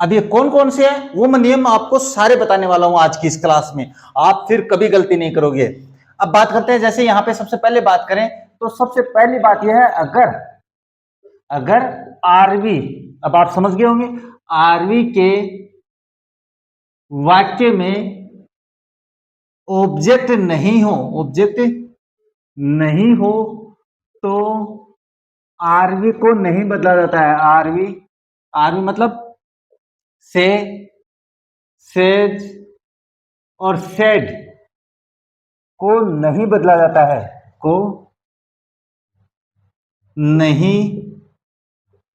अब ये कौन कौन से है वो मैं नियम आपको सारे बताने वाला हूं आज की इस क्लास में, आप फिर कभी गलती नहीं करोगे। अब बात करते हैं, जैसे यहाँ पे सबसे पहले बात करें तो सबसे पहली बात यह है, अगर आरवी, अब आप समझ गए होंगे, आरवी के वाक्य में ऑब्जेक्ट नहीं हो तो आरवी को नहीं बदला जाता है। आरवी मतलब से, सेज और सेड को नहीं बदला जाता है, को नहीं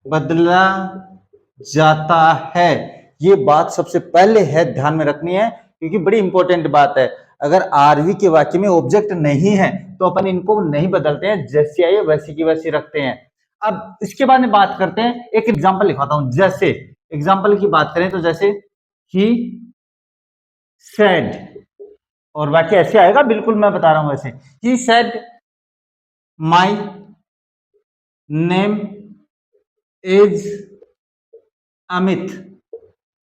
बदला जाता है। ये बात सबसे पहले है, ध्यान में रखनी है, क्योंकि बड़ी इंपॉर्टेंट बात है। अगर आरवी के वाक्य में ऑब्जेक्ट नहीं है तो अपन इनको नहीं बदलते हैं, जैसी आई वैसी की वैसी रखते हैं। अब इसके बाद में बात करते हैं, एक एग्जांपल लिखवाता हूं। जैसे एग्जांपल की बात करें तो जैसे ही सेड, और वाक्य ऐसे आएगा, बिल्कुल मैं बता रहा हूं वैसे। He said my name is Amit,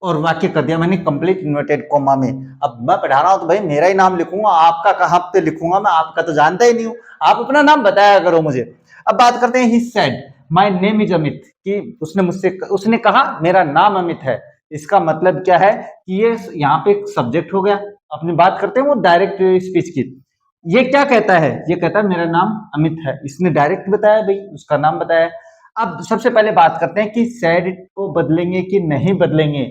और वाक्य कर दिया मैंने कंप्लीट इन्वर्टेड कॉमा में। अब मैं पढ़ा रहा हूं तो भाई मेरा ही नाम लिखूंगा, आपका कहां पे लिखूंगा, मैं आपका तो जानता ही नहीं हूं, आप अपना नाम बताया करो मुझे। अब बात करते हैं, he said my name is Amit, कि उसने कहा मेरा नाम अमित है। इसका मतलब क्या है कि ये यहाँ पे एक सब्जेक्ट हो गया। अपनी बात करते हैं वो डायरेक्ट स्पीच की। ये क्या कहता है, ये कहता है मेरा नाम अमित है, इसने डायरेक्ट बताया भाई, उसका नाम बताया। अब सबसे पहले बात करते हैं कि सैड को बदलेंगे कि नहीं बदलेंगे।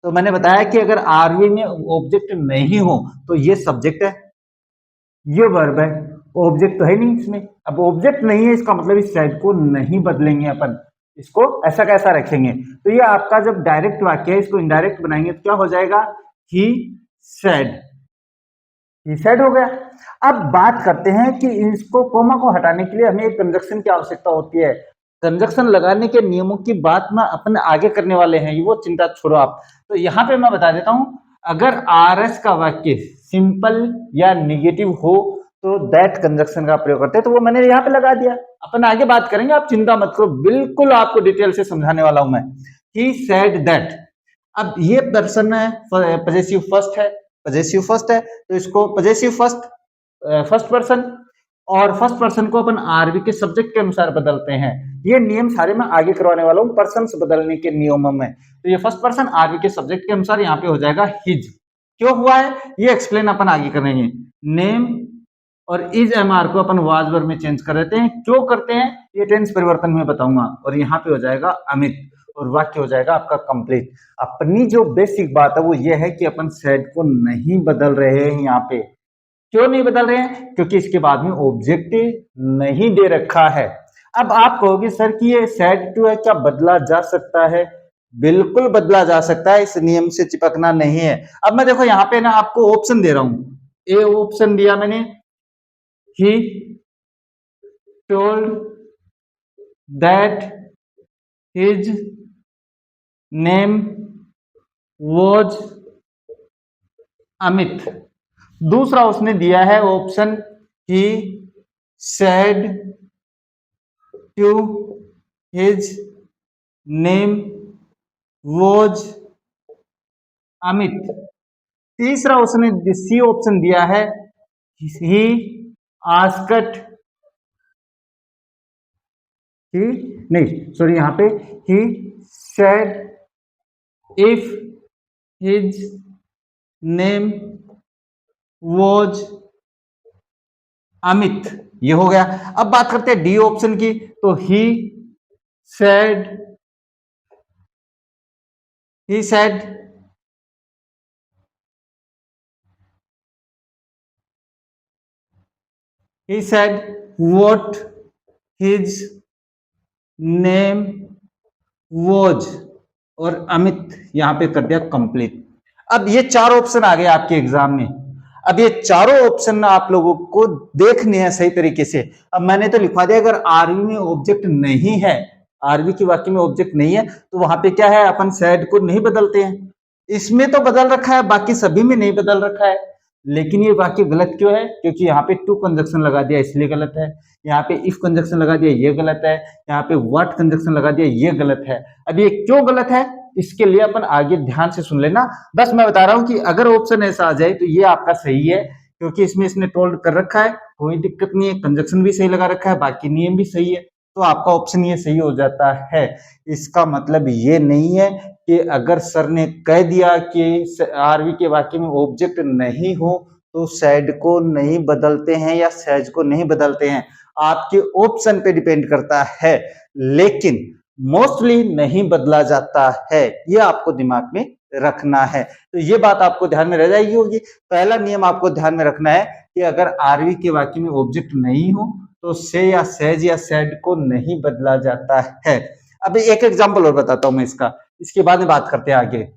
तो मैंने बताया कि अगर आरवी में ऑब्जेक्ट नहीं हो तो ये सब्जेक्ट है, ये वर्ब है, ऑब्जेक्ट तो है नहीं इसमें। अब ऑब्जेक्ट नहीं है, इसका मतलब इस सैड को नहीं बदलेंगे अपन, इसको ऐसा कैसा रखेंगे। तो ये आपका जब डायरेक्ट वाक्य है, इसको इनडायरेक्ट बनाएंगे तो क्या हो जाएगा, ही सेड, ही सेड हो गया। अब बात करते हैं कि इसको कोमा को हटाने के लिए हमें एक कंजक्शन की आवश्यकता होती है। कंजक्शन लगाने के नियमों की बात मैं अपने आगे करने वाले हैं, वो चिंता छोड़ो आप। तो यहाँ पे मैं बता देता हूं, अगर आरएस का वाक्य सिंपल या निगेटिव हो तो दैट कंजक्शन का प्रयोग करते हैं, तो वो मैंने यहाँ पे लगा दिया। अपन आगे बात करेंगे, आप चिंता मत करो, बिल्कुल आपको डिटेल से समझाने वाला हूं मैं। ही सेड दैट, अब ये पर्सन है, पॉजेसिव फर्स्ट है, तो इसको पॉजेसिव फर्स्ट पर्सन, और फर्स्ट पर्सन को अपन आरवी के सब्जेक्ट के अनुसार बदलते हैं। ये नियम सारे मैं आगे करवाने वाला हूं, पर्सन बदलने के नियमों में। तो ये फर्स्ट पर्सन आरवी के सब्जेक्ट के अनुसार यहाँ पे हो जाएगा हिज। क्यों हुआ है ये एक्सप्लेन अपन आगे करेंगे। नेम और इज एमआर को अपन वाज वर्ब में चेंज कर देते हैं, क्यों करते हैं ये टेंस परिवर्तन में बताऊंगा। और यहाँ पे हो जाएगा अमित, और वाक्य हो जाएगा आपका कंप्लीट। अपनी जो बेसिक बात है वो ये है कि अपन सेड को नहीं बदल रहे हैं यहाँ पे। क्यों नहीं बदल रहे हैं, क्योंकि इसके बाद में ऑब्जेक्ट नहीं दे रखा है। अब आप कहोगे सर कि ये सेड टू है, क्या बदला जा सकता है? बिल्कुल बदला जा सकता है, इस नियम से चिपकना नहीं है। अब मैं देखो यहाँ पे ना आपको ऑप्शन दे रहा हूं, ए ऑप्शन दिया मैंने, he told that his name was Amit. दूसरा उसने दिया है option, he said to his name was Amit. तीसरा उसने सी ऑप्शन दिया है, ही आस्क्ड, ही नहीं सॉरी यहाँ पे he said if his name was Amit. ये हो गया। अब बात करते हैं डी ऑप्शन की, तो he said what his name was, और अमित यहां पे कर दिया कंप्लीट। अब ये चार ऑप्शन आ गए आपके एग्जाम में। अब ये चारों ऑप्शन आप लोगों को देखने हैं सही तरीके से। अब मैंने तो लिखवा दिया, अगर आरवी में ऑब्जेक्ट नहीं है, आरवी के वाक्य में ऑब्जेक्ट नहीं है, तो वहां पे क्या है, अपन सेड को नहीं बदलते हैं। इसमें तो बदल रखा है, बाकी सभी में नहीं बदल रखा है। लेकिन ये वाक्य गलत क्यों है, क्योंकि यहाँ पे टू कंजक्शन लगा दिया इसलिए गलत है, यहाँ पे इफ कंजक्शन लगा दिया ये गलत है, यहाँ पे व्हाट कंजक्शन लगा दिया ये गलत है। अब ये क्यों गलत है इसके लिए अपन आगे ध्यान से सुन लेना। बस मैं बता रहा हूं कि अगर ऑप्शन ऐसा आ जाए तो ये आपका सही है, क्योंकि इसमें इसने टोल्ड कर रखा है, कोई दिक्कत नहीं है, कंजक्शन भी सही लगा रखा है, बाकी नियम भी सही है, तो आपका ऑप्शन ये सही हो जाता है। इसका मतलब ये नहीं है कि अगर सर ने कह दिया कि आरवी के वाक्य में ऑब्जेक्ट नहीं हो तो सैड को नहीं बदलते हैं या सहज को नहीं बदलते हैं, आपके ऑप्शन पे डिपेंड करता है, लेकिन मोस्टली नहीं बदला जाता है, ये आपको दिमाग में रखना है। तो ये बात आपको ध्यान में रह जाएगी होगी। पहला नियम आपको ध्यान में रखना है कि अगर आरवी के वाक्य में ऑब्जेक्ट नहीं हो तो से या सहज या सैड को नहीं बदला जाता है। अब एक एग्जांपल और बताता हूं मैं इसका, इसके बाद में बात करते हैं आगे।